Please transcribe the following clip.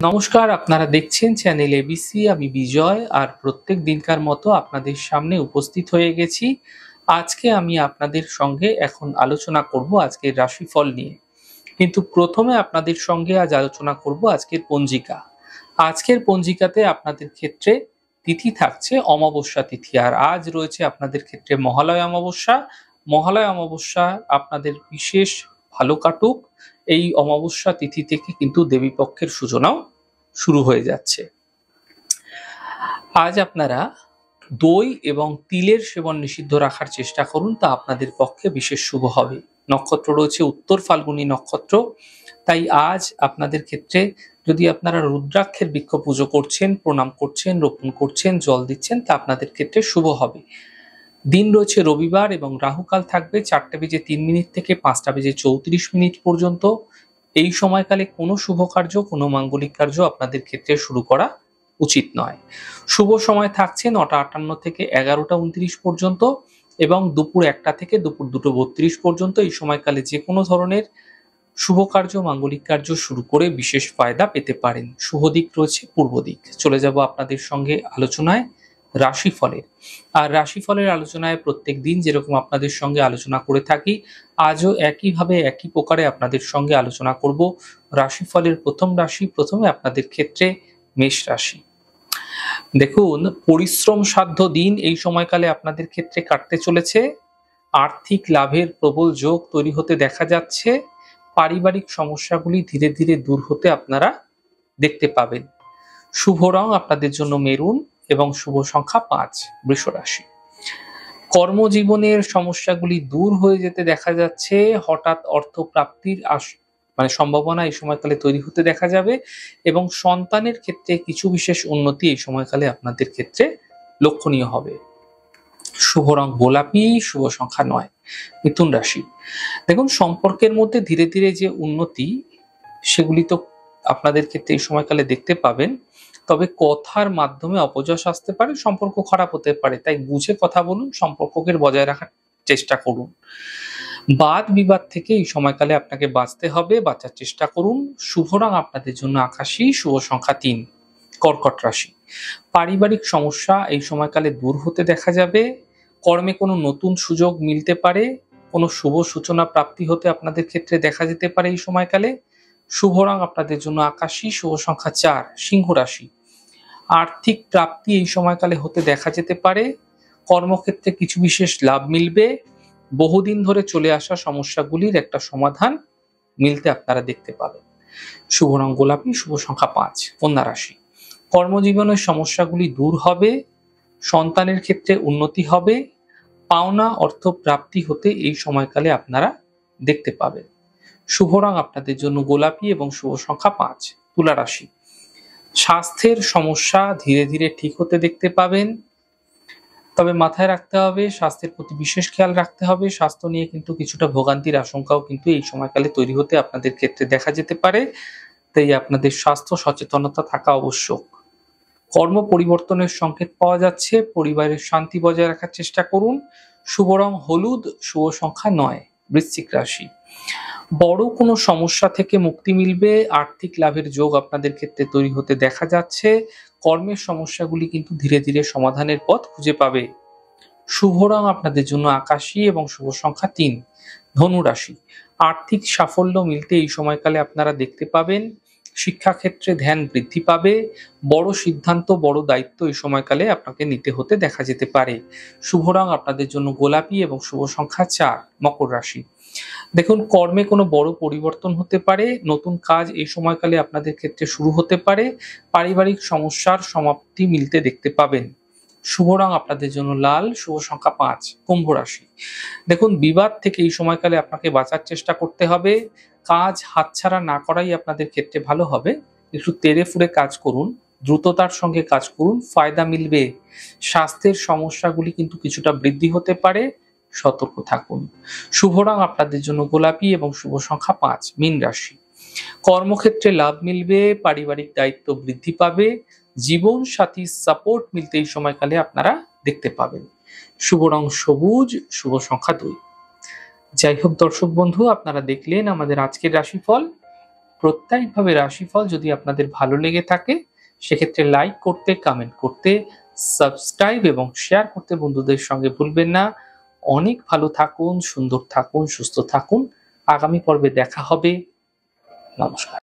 নমস্কার, আপনারা দেখছেন চ্যানেল এবিসি। আমি বিজয়, আর প্রত্যেক দিনকার মতো আপনাদের সামনে উপস্থিত হয়ে গেছি। আজকে আমি আপনাদের সঙ্গে এখন আলোচনা করব আজকের রাশিফল নিয়ে। কিন্তু প্রথমে আপনাদের সঙ্গে আজ আলোচনা করব আজকের পঞ্জিকা। আজকের পঞ্জিকাতে আপনাদের ক্ষেত্রে তিথি থাকছে অমাবস্যা তিথি, আর আজ রয়েছে আপনাদের ক্ষেত্রে মহালয়া অমাবস্যা। মহালয়া অমাবস্যা আপনাদের বিশেষ ভালো কাটুক। এই অমাবস্যা তিথি থেকে কিন্তু দেবীপক্ষের সূচনাও শুরু হয়ে যাচ্ছে। আজ আপনারা দই এবং তিলের সেবন নিষিদ্ধ রাখার চেষ্টা করুন, তা আপনাদের পক্ষে বিশেষ শুভ হবে। নক্ষত্র রয়েছে উত্তর ফাল্গুনী নক্ষত্র, তাই আজ আপনাদের ক্ষেত্রে যদি আপনারা রুদ্রাক্ষের বৃক্ষ পুজো করছেন, প্রণাম করছেন, রোপণ করছেন, জল দিচ্ছেন, তা আপনাদের ক্ষেত্রে শুভ হবে। দিন রয়েছে রবিবার এবং রাহুকাল থাকবে 4:03 থেকে 5:34 পর্যন্ত। এই সময়কালে কোনো শুভ কার্য, কোনো মাঙ্গলিক কার্য আপনাদের ক্ষেত্রে শুরু করা উচিত নয়। শুভ সময় থাকছে 9:58 থেকে 11:29 পর্যন্ত এবং দুপুর 1টা থেকে দুপুর 2:32 পর্যন্ত। এই সময়কালে যে কোনো ধরনের শুভ কার্য, মাঙ্গলিক কার্য শুরু করে বিশেষ ফায়দা পেতে পারেন। শুভ দিক রয়েছে পূর্ব দিক। চলে যাব আপনাদের সঙ্গে আলোচনায় রাশিফলের। আর রাশিফলের আলোচনায় প্রত্যেক দিন যেরকম আপনাদের সঙ্গে আলোচনা করে থাকি, আজও একইভাবে একই প্রকারে আপনাদের সঙ্গে আলোচনা করব রাশিফলের প্রথম রাশি। প্রথমে আপনাদের ক্ষেত্রে মেষ রাশি। দেখুন, পরিশ্রম সাধ্য দিন এই সময়কালে আপনাদের ক্ষেত্রে কাটতে চলেছে। আর্থিক লাভের প্রবল যোগ তৈরি হতে দেখা যাচ্ছে। পারিবারিক সমস্যাগুলি ধীরে ধীরে দূর হতে আপনারা দেখতে পাবেন। শুভ রং আপনাদের জন্য মেরুন এবং শুভ সংখ্যা 5। বৃষ রাশি। কর্মজীবনের সমস্যাগুলি দূর হয়ে যেতে দেখা যাচ্ছে। হঠাৎ অর্থ প্রাপ্তির সম্ভাবনা এই সময়কালে তৈরি হতে দেখা যাবে এবং সন্তানের ক্ষেত্রে কিছু বিশেষ উন্নতি এই সময়কালে আপনাদের ক্ষেত্রে লক্ষণীয় হবে। শুভ রং গোলাপি, শুভ সংখ্যা 9। মিথুন রাশি। দেখুন, সম্পর্কের মধ্যে ধীরে ধীরে যে উন্নতি, সেগুলি তো আপনাদের ক্ষেত্রে এই সময়কালে দেখতে পাবেন। তবে কথার মাধ্যমে অপযশ আসতে পারে, সম্পর্ক খারাপ হতে পারে, তাই বুঝে কথা বলুন, সম্পর্ককে বজায় রাখার চেষ্টা করুন। বাদ বিবাদ থেকে এই সময়কালে আপনাকে বাঁচতে হবে, বাঁচার চেষ্টা করুন। শুভ রং আপনাদের জন্য আকাশী, শুভ সংখ্যা 3। কর্কট রাশি। পারিবারিক সমস্যা এই সময়কালে দূর হতে দেখা যাবে। কর্মে কোনো নতুন সুযোগ মিলতে পারে, কোনো শুভ সূচনা প্রাপ্তি হতে আপনাদের ক্ষেত্রে দেখা যেতে পারে এই সময়কালে। শুভ রং আপনাদের জন্য আকাশী, শুভ সংখ্যা 4। সিংহ রাশি। আর্থিক প্রাপ্তি এই সময়কালে হতে দেখা যেতে পারে। কর্মক্ষেত্রে কিছু বিশেষ লাভ মিলবে। বহুদিন ধরে চলে আসা সমস্যাগুলির একটা সমাধান মিলতে আপনারা দেখতে পাবেন। শুভ রং গোলাপি, শুভ সংখ্যা 5। কন্যা রাশি। কর্মজীবনের সমস্যাগুলি দূর হবে। সন্তানের ক্ষেত্রে উন্নতি হবে। পাওনা অর্থ প্রাপ্তি হতে এই সময়কালে আপনারা দেখতে পাবেন। শুভ রং আপনাদের জন্য গোলাপি এবং শুভ সংখ্যা 5। তুলা রাশি। স্বাস্থ্যের সমস্যা ধীরে ধীরে ঠিক হতে দেখতে পাবেন, তবে মাথায় রাখতে হবে স্বাস্থ্যের প্রতি বিশেষ খেয়াল রাখতে হবে। স্বাস্থ্য নিয়ে কিন্তু কিছুটা ভোগান্তির আশঙ্কাও কিন্তু এই সময়কালে তৈরি হতে আপনাদের ক্ষেত্রে দেখা যেতে পারে, তাই আপনাদের স্বাস্থ্য সচেতনতা থাকা আবশ্যক। কর্ম পরিবর্তনের সংকেত পাওয়া যাচ্ছে। পরিবারের শান্তি বজায় রাখার চেষ্টা করুন। শুভ রং হলুদ, শুভ সংখ্যা 9। বৃশ্চিক রাশি। বড় কোনো সমস্যা থেকে মুক্তি মিলবে। আর্থিক লাভের যোগ আপনাদের ক্ষেত্রে তৈরি হতে দেখা যাচ্ছে। কর্মের সমস্যাগুলি কিন্তু ধীরে ধীরে সমাধানের পথ খুঁজে পাবে। শুভ রং আপনাদের জন্য আকাশী এবং শুভ সংখ্যা 3। ধনু রাশি। আর্থিক সাফল্য মিলতে এই সময়কালে আপনারা দেখতে পাবেন। শিক্ষাক্ষেত্রে ধ্যান বৃদ্ধি পাবে। বড় সিদ্ধান্ত, বড় দায়িত্ব এই সময়কালে আপনাকে নিতে হতে দেখা যেতে পারে। শুভ রং আপনাদের জন্য গোলাপি এবং শুভ সংখ্যা 4। মকর রাশি। দেখুন, কর্মে কোনো বড় পরিবর্তন হতে পারে। নতুন কাজ এই সময়কালে আপনাদের ক্ষেত্রে শুরু হতে পারে। পারিবারিক সমস্যার সমাপ্তি মিলতে দেখতে পাবেন। শুভ রং আপনাদের জন্য লাল, শুভ সংখ্যা 5। কুম্ভ রাশি। দেখুন, বিবাদ থেকে এই সময়কালে আপনাকে বাঁচার চেষ্টা করতে হবে। কাজ হাতছাড়া না করাই আপনাদের ক্ষেত্রে ভালো হবে। একটু তেড়ে ফুঁড়ে কাজ করুন, দ্রুততার সঙ্গে কাজ করুন, ফায়দা মিলবে। স্বাস্থ্যের সমস্যাগুলি কিন্তু কিছুটা বৃদ্ধি হতে পারে, সতর্ক থাকুন। শুভ রং আপনাদের জন্য গোলাপি এবং শুভ সংখ্যা 5। মীন রাশি। কর্মক্ষেত্রে লাভ মিলবে। পারিবারিক দায়িত্ব বৃদ্ধি পাবে। জীবন সাথীর সাপোর্ট মিলতে এই সময়কালে আপনারা দেখতে পাবেন। শুভ রং সবুজ, শুভ সংখ্যা 2। যাই হোক দর্শক বন্ধু, আপনারা দেখলেন আমাদের আজকের রাশিফল। প্রত্যয়িকভাবে রাশিফল যদি আপনাদের ভালো লেগে থাকে সেক্ষেত্রে লাইক করতে, কমেন্ট করতে, সাবস্ক্রাইব এবং শেয়ার করতে বন্ধুদের সঙ্গে ভুলবেন না। অনেক ভালো থাকুন, সুন্দর থাকুন, সুস্থ থাকুন। আগামী পর্বে দেখা হবে। নমস্কার।